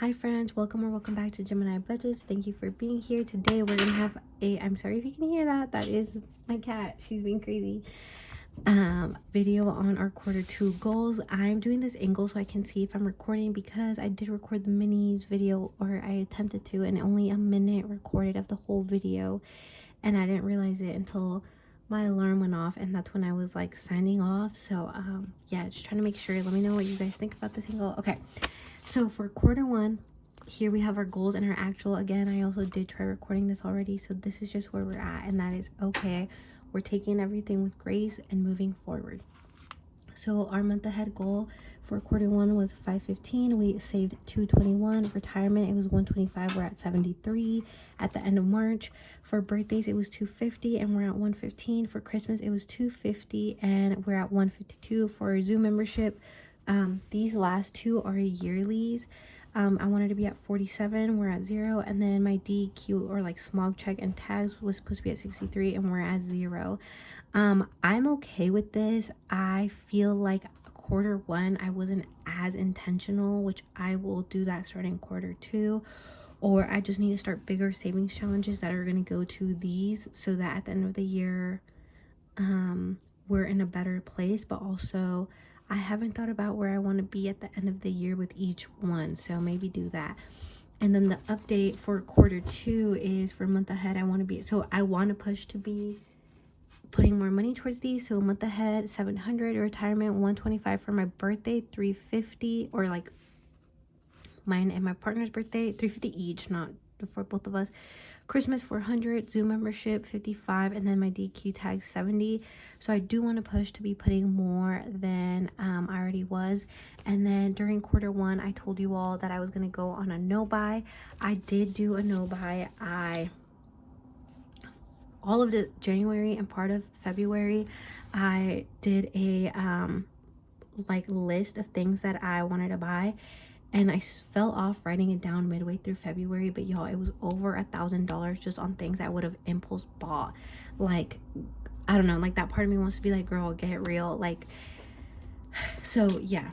Hi friends, welcome back to Gemini Budgets. Thank you for being here. Today we're gonna have I'm sorry if you can hear that. That is my cat. She's being crazy. Video on our Q2 goals. I'm doing this angle so I can see if I'm recording because I did record the minis video, or I attempted to, and only a minute recorded of the whole video, and I didn't realize it until my alarm went off, and that's when I was like signing off. So yeah, just trying to make sure. Let me know what you guys think about this angle. Okay, so for Q1, here we have our goals and our actual. Again, I also did try recording this already, so this is just where we're at, and that is okay. We're taking everything with grace and moving forward. So our month ahead goal for Q1 was 515. We saved 221. Retirement, it was 125. We're at 73 at the end of March. For birthdays, it was 250 and we're at 115. For Christmas, it was 250 and we're at 152. For our Zoom membership, these last two are yearlies. I wanted to be at 47, we're at 0, and then my DQ, or like smog check and tags, was supposed to be at 63 and we're at 0. I'm okay with this. I feel like Q1 I wasn't as intentional, which I will do that starting Q2, or I just need to start bigger savings challenges that are going to go to these, so that at the end of the year we're in a better place. But also I haven't thought about where I want to be at the end of the year with each one, so maybe do that. And then the update for Q2 is for month ahead, I want to push to be putting more money towards these. So a month ahead, 700. Retirement, 125. For my birthday, 350, or like mine and my partner's birthday, 350 each, not for both of us. Christmas, 400. Zoom membership, 55, and then my DQ tag, 70. So I do want to push to be putting more than I already was. And then during Q1, I told you all that I was going to go on a no buy. I did do a no buy. All of the January and part of February, I did a like list of things that I wanted to buy, and I fell off writing it down midway through February. But y'all, it was over $1,000 just on things I would have impulse bought. Like, I don't know, like that part of me wants to be like, girl, get real. Like, so yeah.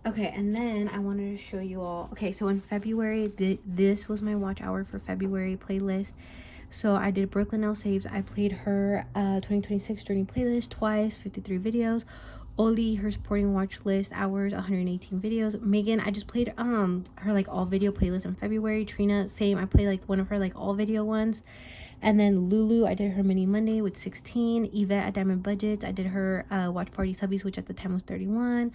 Okay, and then I wanted to show you all. Okay, so in February, this was my watch hour for February playlist. So I did Brooklyn L Saves. I played her 2026 Journey playlist twice, 53 videos. Oli, her supporting watch list hours, 118 videos. Megan, I just played her like all video playlist in February. Trina, same. I played like one of her like all video ones. And then Lulu, I did her mini Monday with 16. Yvette at Diamond Budgets, I did her watch party subbies, which at the time was 31.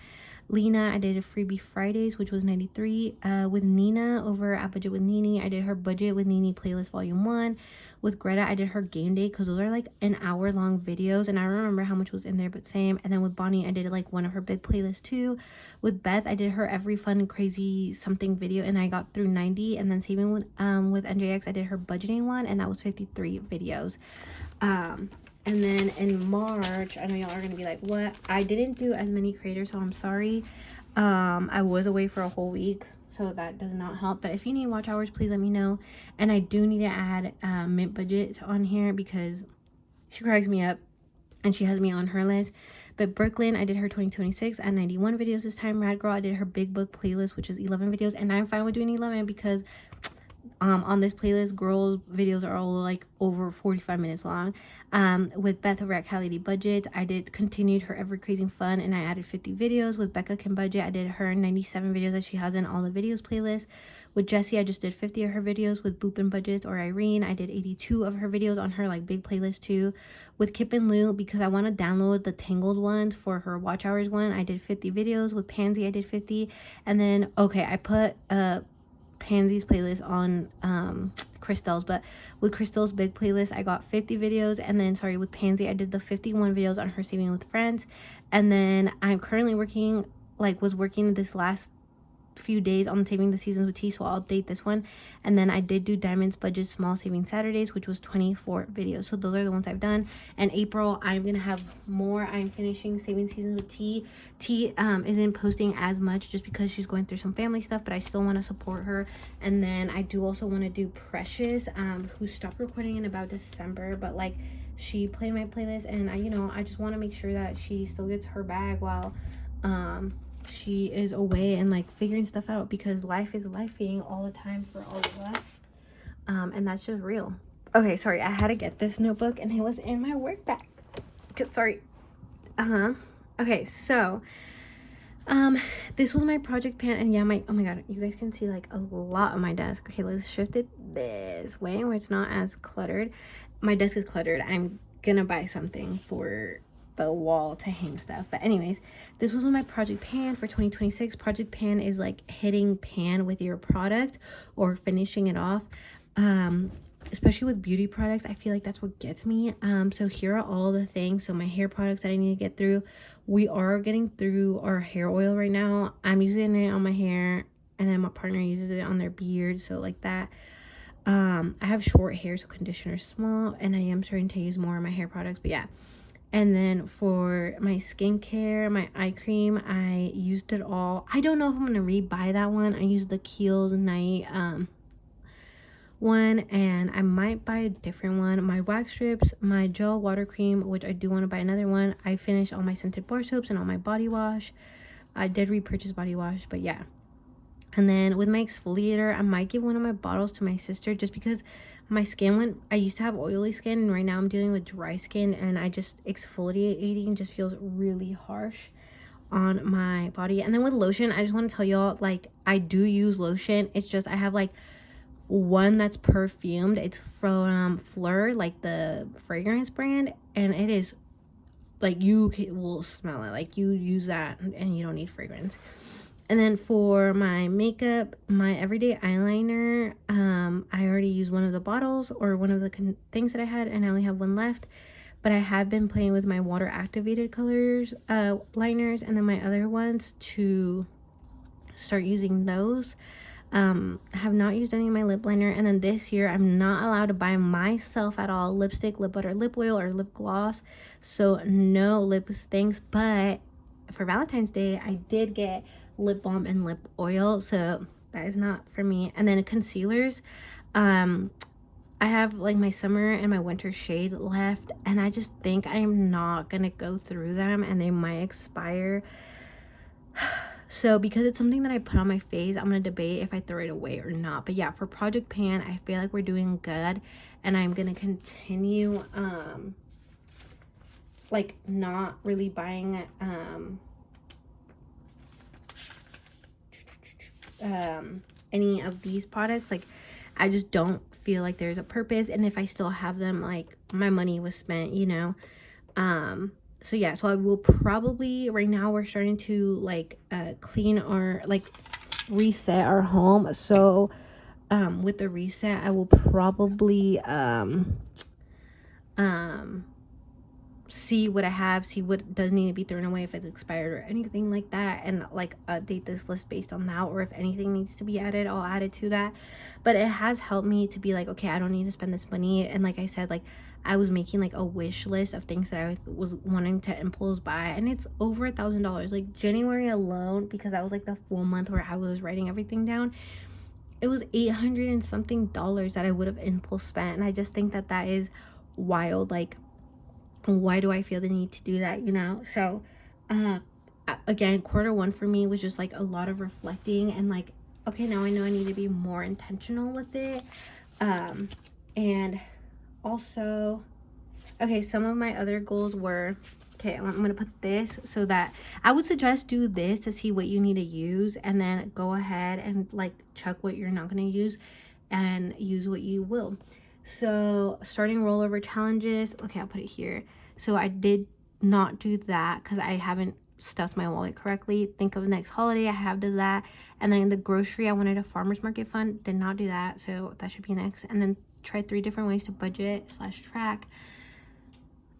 Lena, I did a freebie Fridays, which was 93. With Nina over at Budget with Nini, I did her Budget with Nini playlist volume 1. With Greta, I did her game day, because those are like an hour long videos, and I don't remember how much was in there, but same. And then with Bonnie, I did like one of her big playlists too. With Beth, I did her every fun and crazy something video, and I got through 90. And then saving with NJX, I did her budgeting one, and that was 53 videos. And then in March, I know y'all are gonna be like, what? I didn't do as many creators, so I'm sorry. I was away for a whole week, so that does not help. But if you need watch hours, please let me know. And I do need to add Mint Budget on here, because she cracks me up and she has me on her list. But Brooklyn, I did her 2026 at 91 videos this time. Rad Girl, I did her big book playlist, which is 11 videos, and I'm fine with doing 11 because on this playlist, girls videos are all like over 45 minutes long. With Beth over at Cali Budget, I did continued her ever crazy fun, and I added 50 videos. With Becca Can Budget, I did her 97 videos that she has in all the videos playlist. With Jessie, I just did 50 of her videos. With Boop and Budgets or Irene, I did 82 of her videos on her like big playlist too. With Kip and Lou, because I want to download the Tangled ones for her watch hours one, I did 50 videos. With Pansy, I did 50. And then I put Pansy's playlist on Crystal's, but with Crystal's big playlist, I got 50 videos. And then with Pansy, I did the 51 videos on her saving with friends. And then I'm currently was working this last few days on saving the seasons with tea, so I'll update this one. And then I did do Diamonds Budget Small Saving Saturdays, which was 24 videos. So those are the ones I've done. And April, I'm gonna have more. I'm finishing saving seasons with tea. Isn't posting as much just because she's going through some family stuff, but I still want to support her. And then I do also want to do Precious, who stopped recording in about December, but like she played my playlist, and I just want to make sure that she still gets her bag while she is away and like figuring stuff out, because life is lifing all the time for all of us. And that's just real. Okay, sorry, I had to get this notebook and it was in my work bag. Sorry. Okay, so this was my project pan, and yeah, oh my god, you guys can see like a lot on my desk. Okay, let's shift it this way where it's not as cluttered. My desk is cluttered. I'm gonna buy something for the wall to hang stuff. But anyways, this was my project pan for 2026. Project pan is like hitting pan with your product or finishing it off. Especially with beauty products, I feel like that's what gets me. So here are all the things. So my hair products that I need to get through. We are getting through our hair oil right now. I'm using it on my hair, and then my partner uses it on their beard, so like that. I have short hair, so conditioner's small, and I am starting to use more of my hair products, but yeah. And then for my skincare, my eye cream, I used it all. I don't know if I'm gonna rebuy that one. I used the Kiehl's Night one, and I might buy a different one. My wax strips, my gel water cream, which I do want to buy another one. I finished all my scented bar soaps and all my body wash. I did repurchase body wash, but yeah. And then with my exfoliator, I might give one of my bottles to my sister, just because my skin went, I used to have oily skin, and right now I'm dealing with dry skin, and I just exfoliating just feels really harsh on my body. And then with lotion, I just want to tell y'all, like, I do use lotion. It's just I have like one that's perfumed. It's from Fleur, like the fragrance brand, and it is like will smell it, like you use that and you don't need fragrance. And then for my makeup, my everyday eyeliner, I already used one of the bottles or one of the things that I had, and I only have one left. But I have been playing with my water activated colors liners, and then my other ones to start using those. I have not used any of my lip liner. And then this year I'm not allowed to buy myself at all lipstick, lip butter, lip oil, or lip gloss, so no lip things. But for Valentine's Day I did get lip balm and lip oil, so that is not for me. And then concealers, I have like my summer and my winter shade left, and I just think I am not gonna go through them, and they might expire. So because it's something that I put on my face, I'm gonna debate if I throw it away or not. But yeah, for Project Pan, I feel like we're doing good, and I'm gonna continue like not really buying any of these products. Like, I just don't feel like there's a purpose, and if I still have them, like, my money was spent, you know. So yeah, so I will probably, right now we're starting to like clean our, like, reset our home. So with the reset, I will probably see what I have, see what does need to be thrown away if it's expired or anything like that, and like update this list based on that, or if anything needs to be added, I'll add it to that. But it has helped me to be like, okay, I don't need to spend this money. And like I said, like, I was making like a wish list of things that I was wanting to impulse buy, and it's over $1,000. Like January alone, because that was like the full month where I was writing everything down, it was $800 and something that I would have impulse spent. And I just think that that is wild. Like, why do I feel the need to do that, you know? So again, quarter 1 for me was just like a lot of reflecting, and like, okay, now I know I need to be more intentional with it. And also, okay, some of my other goals were, okay, I'm gonna put this, so that I would suggest do this to see what you need to use, and then go ahead and like check what you're not gonna use and use what you will. So starting rollover challenges, okay, I'll put it here. So I did not do that because I haven't stuffed my wallet correctly. Think of the next holiday, I have done that. And then the grocery, I wanted a farmer's market fund, did not do that, so that should be next. And then try 3 different ways to budget / track.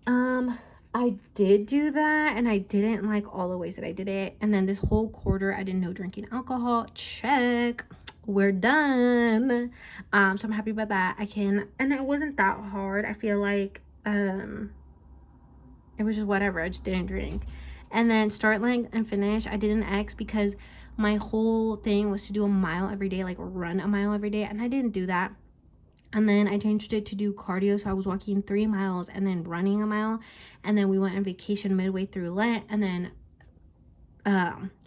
I did do that, and I didn't like all the ways that I did it. And then this whole quarter I did no drinking alcohol, check, we're done. So I'm happy about that. And it wasn't that hard. I feel like it was just whatever, I just didn't drink. And then start length and finish, I did an X because my whole thing was to do a mile every day, like run a mile every day, and I didn't do that. And then I changed it to do cardio, so I was walking 3 miles and then running a mile. And then we went on vacation midway through Lent, and then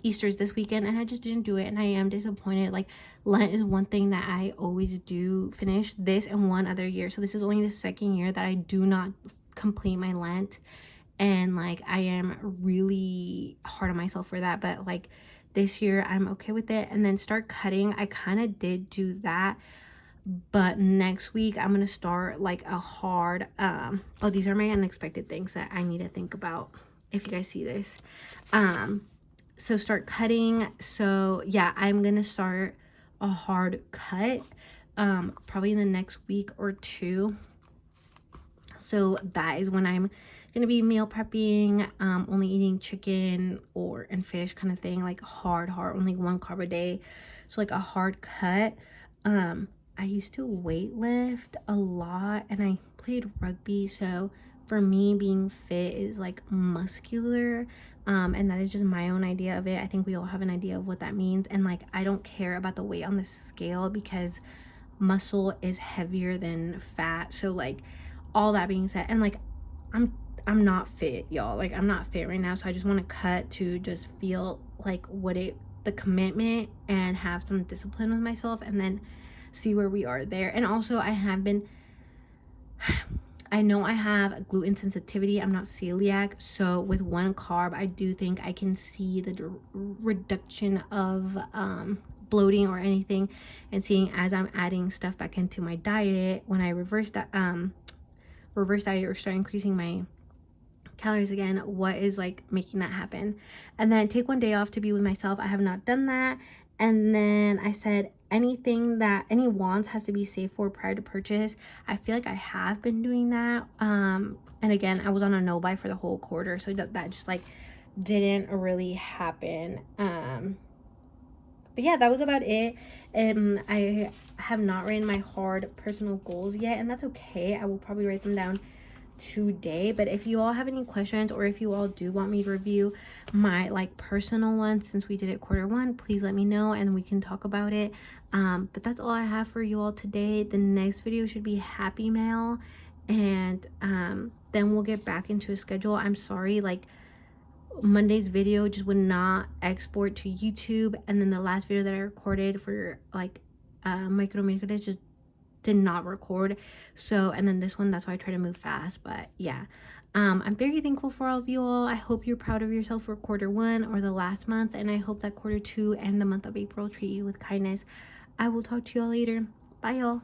Easter's this weekend, and I just didn't do it, and I am disappointed. Like, Lent is one thing that I always do finish, this and one other year. So this is only the second year that I do not complete my Lent, and like I am really hard on myself for that. But like this year I'm okay with it. And then start cutting, I kind of did do that, but next week I'm gonna start like a hard oh, these are my unexpected things that I need to think about, if you guys see this. So start cutting. So yeah, I'm gonna start a hard cut probably in the next week or two. So that is when I'm gonna be meal prepping, only eating chicken or and fish kind of thing, like hard, only 1 carb a day. So like a hard cut. I used to weight lift a lot and I played rugby, so for me being fit is like muscular, and that is just my own idea of it. I think we all have an idea of what that means, and like I don't care about the weight on the scale because muscle is heavier than fat. So like all that being said, and like I'm not fit, y'all. Like I'm not fit right now, so I just want to cut to just feel like the commitment and have some discipline with myself, and then see where we are there. And also I know I have gluten sensitivity. I'm not celiac, so with 1 carb I do think I can see the reduction of bloating or anything, and seeing as I'm adding stuff back into my diet, when I reverse diet or start increasing my calories again, what is like making that happen. And then take 1 day off to be with myself. I have not done that. And then I said anything that any wants has to be saved for prior to purchase. I feel like I have been doing that, and again I was on a no buy for the whole quarter, so that just like didn't really happen. But yeah, that was about it. I have not written my hard personal goals yet, and that's okay. I will probably write them down today. But if you all have any questions, or if you all do want me to review my like personal ones since we did it Q1, please let me know and we can talk about it. But that's all I have for you all today. The next video should be happy mail, and then we'll get back into a schedule. I'm sorry, like Monday's video just would not export to YouTube, and then the last video that I recorded for like micro just did not record. So, and then this one, that's why I try to move fast. But yeah, I'm very thankful for all of you all. I hope you're proud of yourself for Q1 or the last month, and I hope that Q2 and the month of April treat you with kindness. I will talk to you all later. Bye y'all.